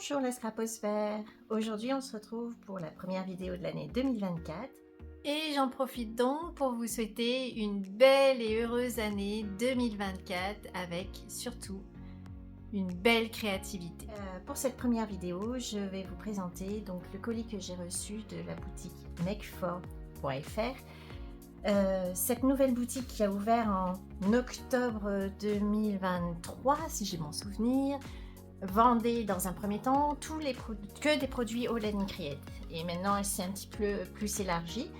Bonjour la Scraposphère. Aujourd'hui on se retrouve pour la première vidéo de l'année 2024 et j'en profite donc pour vous souhaiter une belle et heureuse année 2024 avec surtout une belle créativité. Pour cette première vidéo, je vais vous présenter donc le colis que j'ai reçu de la boutique make4.fr. Cette nouvelle boutique qui a ouvert en octobre 2023, si j'ai mon souvenir, vendait dans un premier temps que des produits All & Create. Et maintenant, elle s'est un petit peu plus élargie.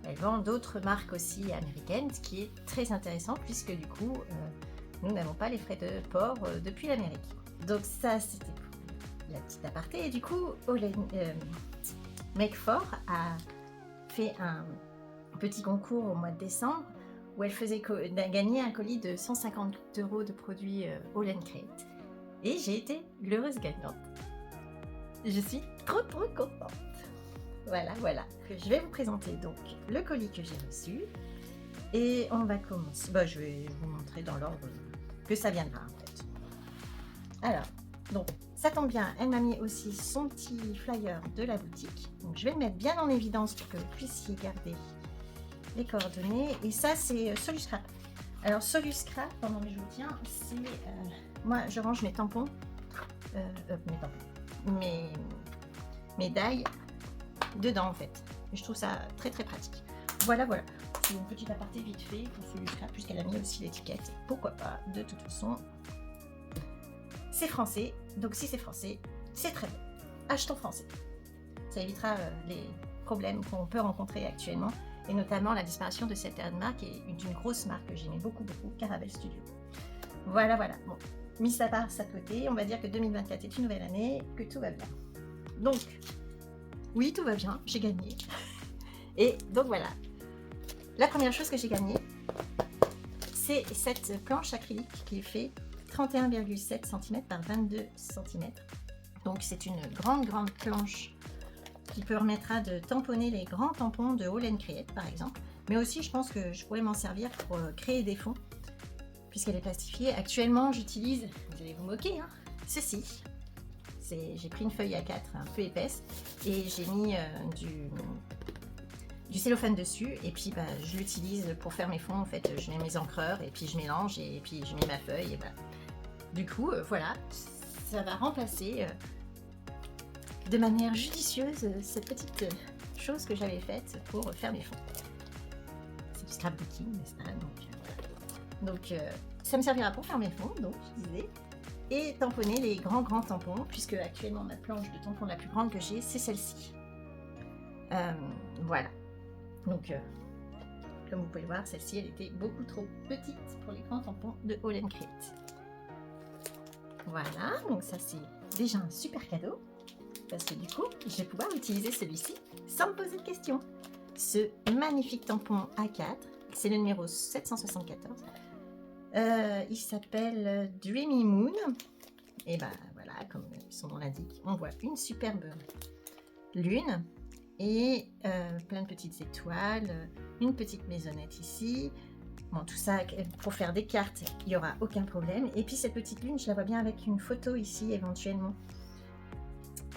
Elle vend d'autres marques aussi américaines, ce qui est très intéressant puisque du coup, nous n'avons pas les frais de port depuis l'Amérique. Donc ça, c'était pour la petite aparté. Et du coup, Make4 a fait un petit concours au mois de décembre où elle faisait gagner un colis de 150 € de produits All & Create. Et j'ai été l'heureuse gagnante. Je suis trop contente. Voilà. Je vais vous présenter donc le colis que j'ai reçu. Et on va commencer. Je vais vous montrer dans l'ordre que ça viendra en fait. Alors, donc ça tombe bien, elle m'a mis aussi son petit flyer de la boutique. Donc je vais le mettre bien en évidence pour que vous puissiez garder les coordonnées. Et ça c'est Soluscrap. Alors Soluscrap, pendant que je vous tiens, c'est... moi je range mes tampons, mes die dedans en fait. Et je trouve ça très pratique. Voilà. C'est une petite aparté vite fait pour Soluscrap puisqu'elle a mis aussi l'étiquette. Pourquoi pas, de toute façon. C'est français, donc si c'est français, c'est très bon. Achetons français. Ça évitera les problèmes qu'on peut rencontrer actuellement. Et notamment la disparition de certaines marques et d'une grosse marque que j'aimais beaucoup, Caravelle Studio. Voilà. Bon, mis ça part ça de côté, on va dire que 2024 est une nouvelle année, que tout va bien. Donc, oui, tout va bien, j'ai gagné. Et donc voilà, la première chose que j'ai gagnée, c'est cette planche acrylique qui fait 31,7 cm par 22 cm. Donc c'est une grande planche qui permettra de tamponner les grands tampons de All & Create par exemple, mais aussi je pense que je pourrais m'en servir pour créer des fonds puisqu'elle est plastifiée. Actuellement j'utilise, vous allez vous moquer, hein, ceci. J'ai pris une feuille A4 un peu épaisse et j'ai mis du cellophane dessus et puis je l'utilise pour faire mes fonds en fait. Je mets mes encreurs et puis je mélange et puis je mets ma feuille et voilà. Du coup voilà, ça va remplacer de manière judicieuse cette petite chose que j'avais faite pour faire mes fonds. C'est du scrapbooking, n'est-ce pas? Donc ça me servira pour faire mes fonds, donc je disais, et tamponner les grands tampons, puisque actuellement ma planche de tampon la plus grande que j'ai, c'est celle-ci. Voilà. Donc comme vous pouvez voir, celle-ci elle était beaucoup trop petite pour les grands tampons de All & Create. Voilà, donc ça c'est déjà un super cadeau. Parce que du coup, je vais pouvoir utiliser celui-ci sans me poser de questions. Ce magnifique tampon A4, c'est le numéro 774. Il s'appelle Dreamy Moon. Et voilà, comme son nom l'indique, on voit une superbe lune et plein de petites étoiles, une petite maisonnette ici. Bon, tout ça, pour faire des cartes, il n'y aura aucun problème. Et puis cette petite lune, je la vois bien avec une photo ici éventuellement.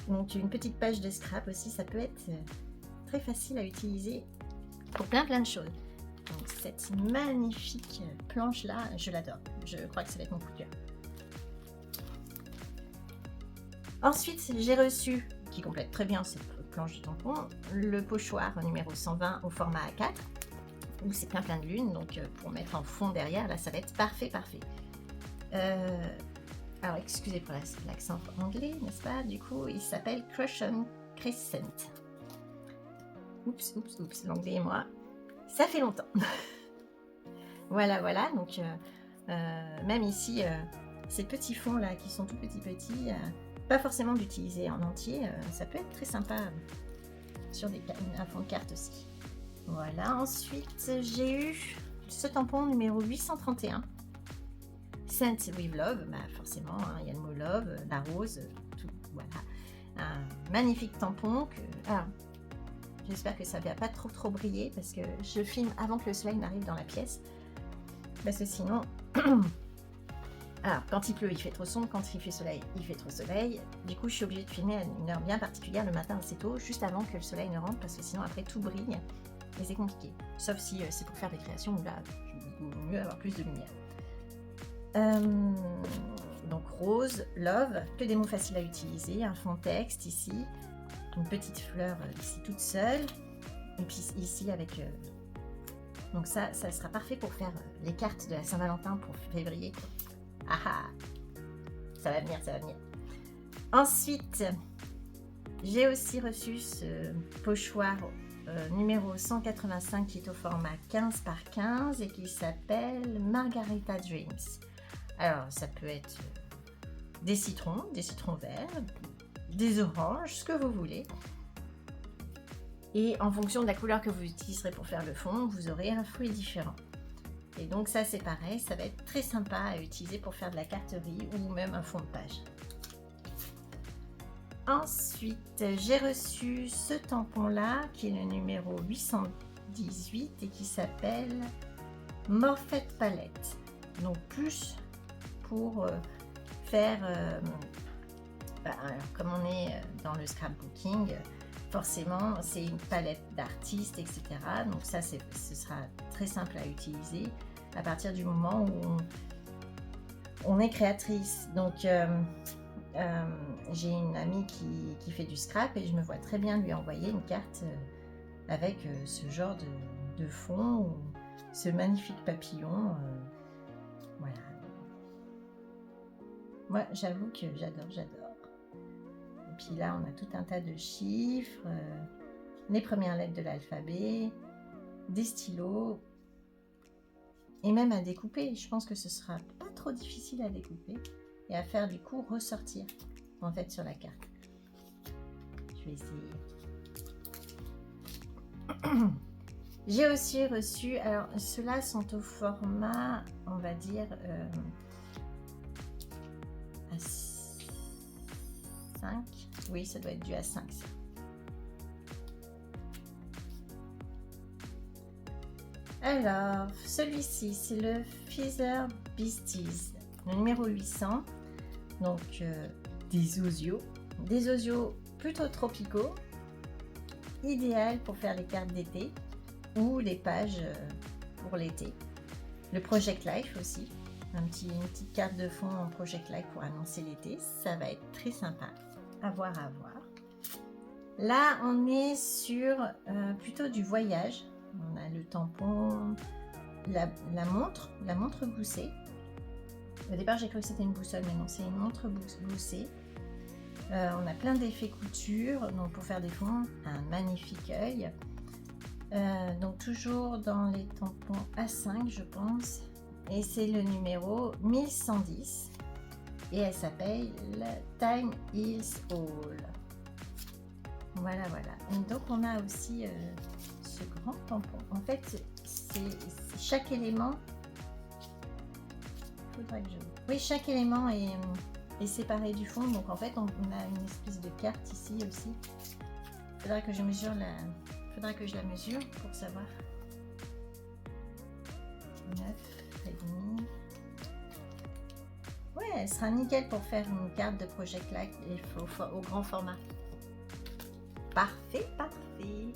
Donc une petite page de scrap aussi, ça peut être très facile à utiliser pour plein de choses. Donc cette magnifique planche là, je l'adore. Je crois que ça va être mon coup de cœur. Ensuite, j'ai reçu, qui complète très bien cette planche de tampon, le pochoir numéro 120 au format A4, où c'est plein de lunes, donc pour mettre en fond derrière, là ça va être parfait. Alors, excusez pour l'accent anglais, n'est-ce pas? Du coup, il s'appelle Crushon Crescent. Oups, l'anglais et moi, ça fait longtemps. Voilà, donc même ici, ces petits fonds là qui sont tout petits, pas forcément d'utiliser en entier, ça peut être très sympa sur un fond de carte aussi. Voilà, ensuite j'ai eu ce tampon numéro 831. Scent with Love, forcément, hein, il y a le mot Love, la rose, tout, voilà. Un magnifique tampon j'espère que ça ne va pas trop briller parce que je filme avant que le soleil n'arrive dans la pièce. Parce que sinon, Alors, quand il pleut, il fait trop sombre. Quand il fait soleil, il fait trop soleil. Du coup, je suis obligée de filmer à une heure bien particulière, le matin assez tôt, juste avant que le soleil ne rentre, parce que sinon, après, tout brille. Et c'est compliqué. Sauf si c'est pour faire des créations où là, il vaut mieux avoir plus de lumière. Donc, rose, love, que des mots faciles à utiliser. Un fond texte ici. Une petite fleur ici toute seule. Et puis ici avec... donc ça sera parfait pour faire les cartes de la Saint-Valentin pour février. Ah ah, ça va venir, ça va venir. Ensuite, j'ai aussi reçu ce pochoir numéro 185 qui est au format 15 par 15 et qui s'appelle Margarita Dreams. Alors, ça peut être des citrons verts, des oranges, ce que vous voulez. Et en fonction de la couleur que vous utiliserez pour faire le fond, vous aurez un fruit différent. Et donc ça c'est pareil, ça va être très sympa à utiliser pour faire de la carterie ou même un fond de page. Ensuite, j'ai reçu ce tampon là qui est le numéro 818 et qui s'appelle Morphet Palette. Donc plus pour faire, alors, comme on est dans le scrapbooking, forcément c'est une palette d'artistes, etc. Donc ça ce sera très simple à utiliser à partir du moment où on est créatrice. Donc j'ai une amie qui fait du scrap et je me vois très bien lui envoyer une carte avec ce genre de fond, ou ce magnifique papillon. Voilà. Moi j'avoue que j'adore. Et puis là, on a tout un tas de chiffres, les premières lettres de l'alphabet, des stylos, et même à découper. Je pense que ce sera pas trop difficile à découper et à faire du coup ressortir en fait sur la carte. Je vais essayer. J'ai aussi reçu, alors ceux-là sont au format, on va dire, à 5. Oui, ça doit être du A5 ça. Alors, celui-ci, c'est le Feather Beasties, le numéro 800. Donc, des osios plutôt tropicaux, idéal pour faire les cartes d'été ou les pages pour l'été. Le Project Life aussi, une petite carte de fond en Project Life pour annoncer l'été, ça va être très sympa. À voir. Là, on est sur plutôt du voyage. On a le tampon, la montre goussée. Au départ, j'ai cru que c'était une boussole, mais non, c'est une montre goussée. On a plein d'effets couture, donc pour faire des fonds, un magnifique œil. Donc toujours dans les tampons A5, je pense. Et c'est le numéro 1110. Et elle s'appelle Time Heals All. Voilà. Et donc on a aussi ce grand tampon. En fait, c'est chaque élément. Oui, chaque élément est séparé du fond. Donc en fait, on a une espèce de carte ici aussi. Faudra que je la mesure pour savoir. 9,5. Ouais, elle sera nickel pour faire une carte de Project Life au grand format. Parfait.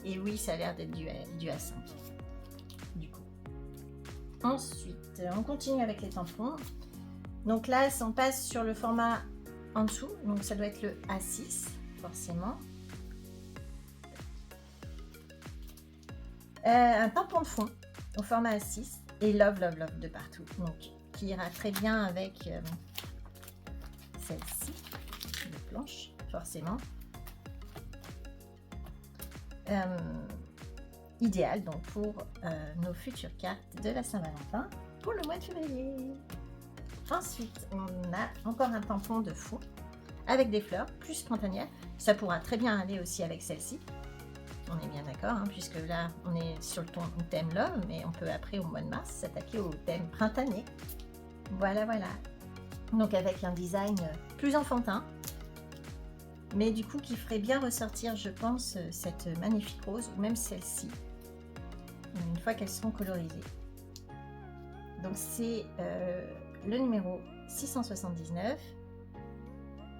Et oui, ça a l'air d'être du A5. Du coup. Ensuite, on continue avec les tampons. Donc là, on passe sur le format en dessous. Donc ça doit être le A6, forcément. Un tampon de fond au format A6 et love de partout. Donc qui ira très bien avec celle-ci, de planche, forcément. Idéal donc pour nos futures cartes de la Saint-Valentin pour le mois de février. Ensuite, on a encore un tampon de fond avec des fleurs plus printanières. Ça pourra très bien aller aussi avec celle-ci. On est bien d'accord, hein, puisque là, on est sur le thème Love, mais on peut après, au mois de mars, s'attaquer au thème printanier. Voilà. Donc avec un design plus enfantin, mais du coup qui ferait bien ressortir, je pense, cette magnifique rose, ou même celle-ci, une fois qu'elles seront colorisées. Donc c'est le numéro 679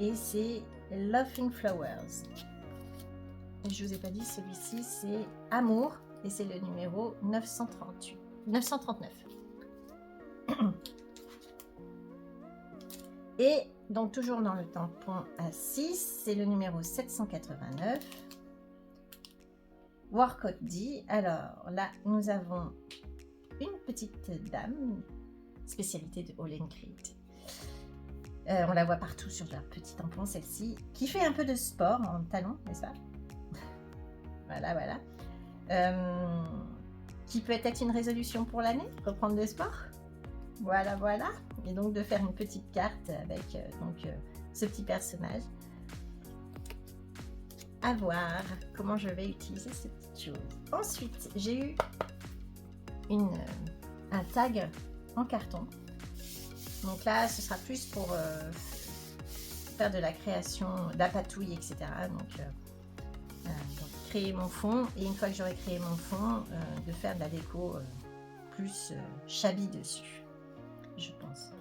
et c'est Laughing Flowers. Et je vous ai pas dit, celui-ci c'est Amour et c'est le numéro 939. Et donc toujours dans le tampon à 6, c'est le numéro 789. Workout D. Alors là, nous avons une petite dame, spécialité de All & Create. On la voit partout sur leur petit tampon, celle-ci, qui fait un peu de sport en talons, n'est-ce pas? Voilà. Qui peut être une résolution pour l'année, reprendre le sport. Voilà. Et donc de faire une petite carte avec ce petit personnage. À voir comment je vais utiliser ces petites choses. Ensuite, j'ai eu un tag en carton. Donc là, ce sera plus pour faire de la création, de la patouille, etc. Donc, créer mon fond. Et une fois que j'aurai créé mon fond, de faire de la déco plus shabby dessus, je pense.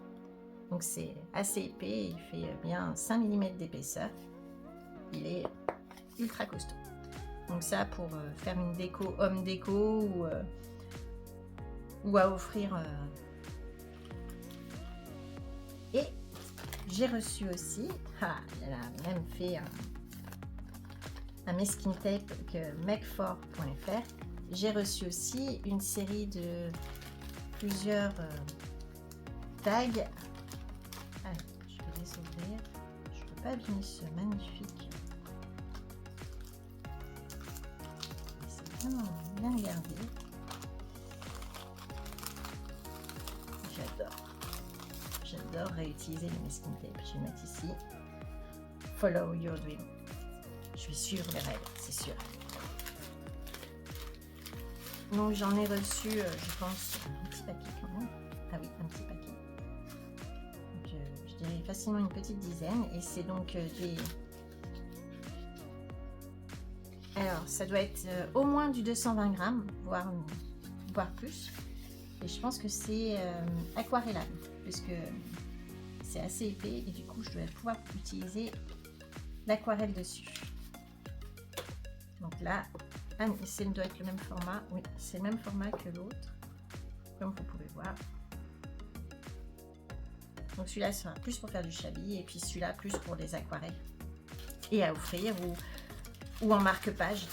Donc c'est assez épais, il fait bien 5 mm d'épaisseur. Il est ultra costaud. Donc ça pour faire une déco, homme déco ou à offrir. Et j'ai reçu aussi, elle a même fait un masking tape que make4.fr. J'ai reçu aussi une série de plusieurs tags. Alors, je vais les ouvrir. Je ne peux pas abîmer ce magnifique. C'est vraiment bien gardé. J'adore réutiliser les masking tape. Je vais mettre ici. Follow your dream. Je vais suivre les règles, c'est sûr. Donc j'en ai reçu, je pense, un petit paquet quand même. Ah oui, un petit paquet. Donc, je dirais facilement une petite dizaine. Et c'est donc des... Alors, ça doit être au moins du 220 grammes, voire plus. Et je pense que c'est aquarellable, puisque c'est assez épais et du coup, je dois pouvoir utiliser l'aquarelle dessus. Donc là, ça doit être le même format. Oui, c'est le même format que l'autre, comme vous pouvez voir. Donc celui-là sera plus pour faire du shabby et puis celui-là plus pour les aquarelles et à offrir ou en marque-page.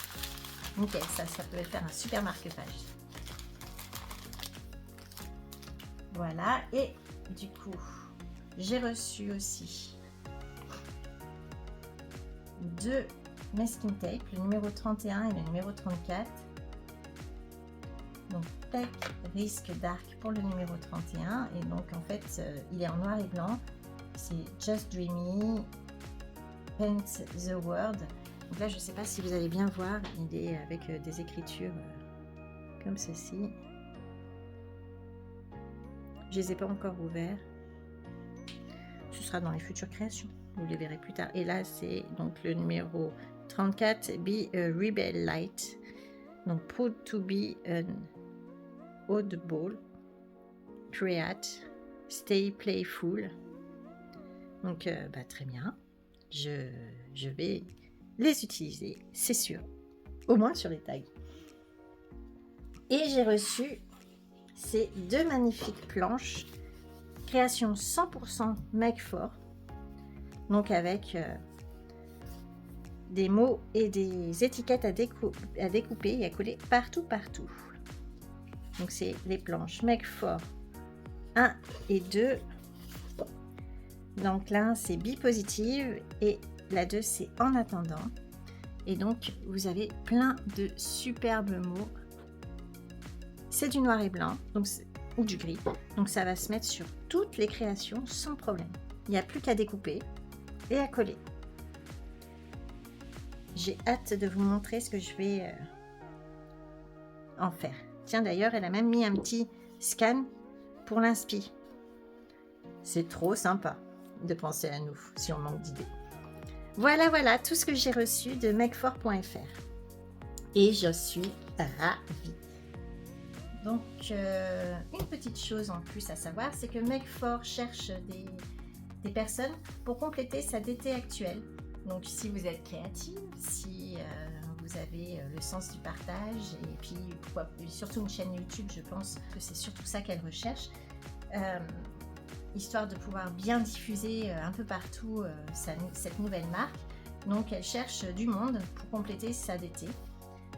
Nickel, ça peut faire un super marque-page. Voilà, et du coup, j'ai reçu aussi 2 masking tape, le numéro 31 et le numéro 34. Donc Tech Risk Dark pour le numéro 31 et donc en fait il est en noir et blanc. C'est Just Dreamy, Paint the World. Donc là je ne sais pas si vous allez bien voir, il est avec des écritures comme ceci. Je les ai pas encore ouverts. Ce sera dans les futures créations. Vous les verrez plus tard. Et là c'est donc le numéro 34, Be a Rebel Light. Donc Proud to be an Audible, Create, Stay Playful. Donc très bien. Je vais les utiliser, c'est sûr. Au moins sur les tags. Et j'ai reçu ces 2 magnifiques planches. Création 100% make4. Donc avec des mots et des étiquettes à découper et à coller partout. Donc c'est les planches make4 1 et 2. Donc là c'est Be Positive et la 2 c'est En attendant. Et donc vous avez plein de superbes mots. C'est du noir et blanc donc ou du gris. Donc ça va se mettre sur toutes les créations sans problème. Il n'y a plus qu'à découper et à coller. J'ai hâte de vous montrer ce que je vais en faire. Tiens, d'ailleurs, elle a même mis un petit scan pour l'inspi. C'est trop sympa de penser à nous si on manque d'idées. Voilà tout ce que j'ai reçu de make4.fr. Et je suis ravie. Donc, une petite chose en plus à savoir, c'est que Make4 cherche des personnes pour compléter sa DT actuelle. Donc, si vous êtes créative, si vous avez le sens du partage, et puis surtout une chaîne YouTube, je pense que c'est surtout ça qu'elle recherche, histoire de pouvoir bien diffuser un peu partout cette nouvelle marque. Donc, elle cherche du monde pour compléter sa DT.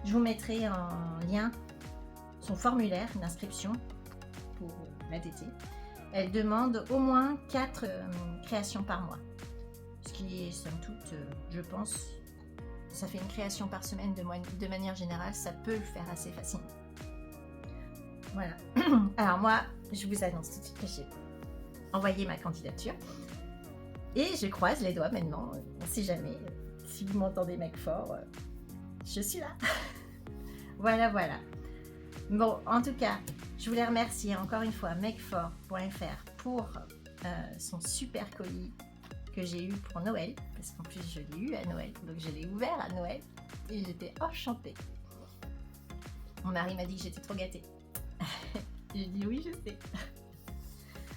Je vous mettrai en lien son formulaire d'inscription pour la DT. Elle demande au moins 4 créations par mois. Ce qui est, somme toute, je pense, ça fait une création par semaine de manière générale, ça peut le faire assez facilement. Voilà. Alors moi, je vous annonce tout de suite que j'ai envoyé ma candidature. Et je croise les doigts maintenant, on sait jamais, si vous m'entendez Make4, je suis là. Voilà, voilà. Bon, en tout cas, je voulais remercier encore une fois Make4.fr pour son super colis que j'ai eu pour Noël, parce qu'en plus je l'ai eu à Noël, donc je l'ai ouvert à Noël et j'étais enchantée. Mon mari m'a dit que j'étais trop gâtée. J'ai dit oui, je sais.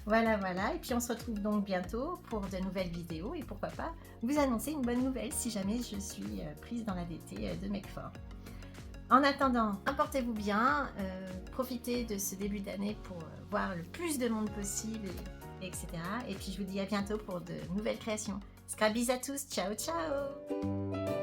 Voilà, voilà, et puis on se retrouve donc bientôt pour de nouvelles vidéos et pourquoi pas vous annoncer une bonne nouvelle si jamais je suis prise dans la DT de Make4. En attendant, portez-vous bien, profitez de ce début d'année pour voir le plus de monde possible, etc. Et puis je vous dis à bientôt pour de nouvelles créations. Scrabbies à tous, ciao ciao!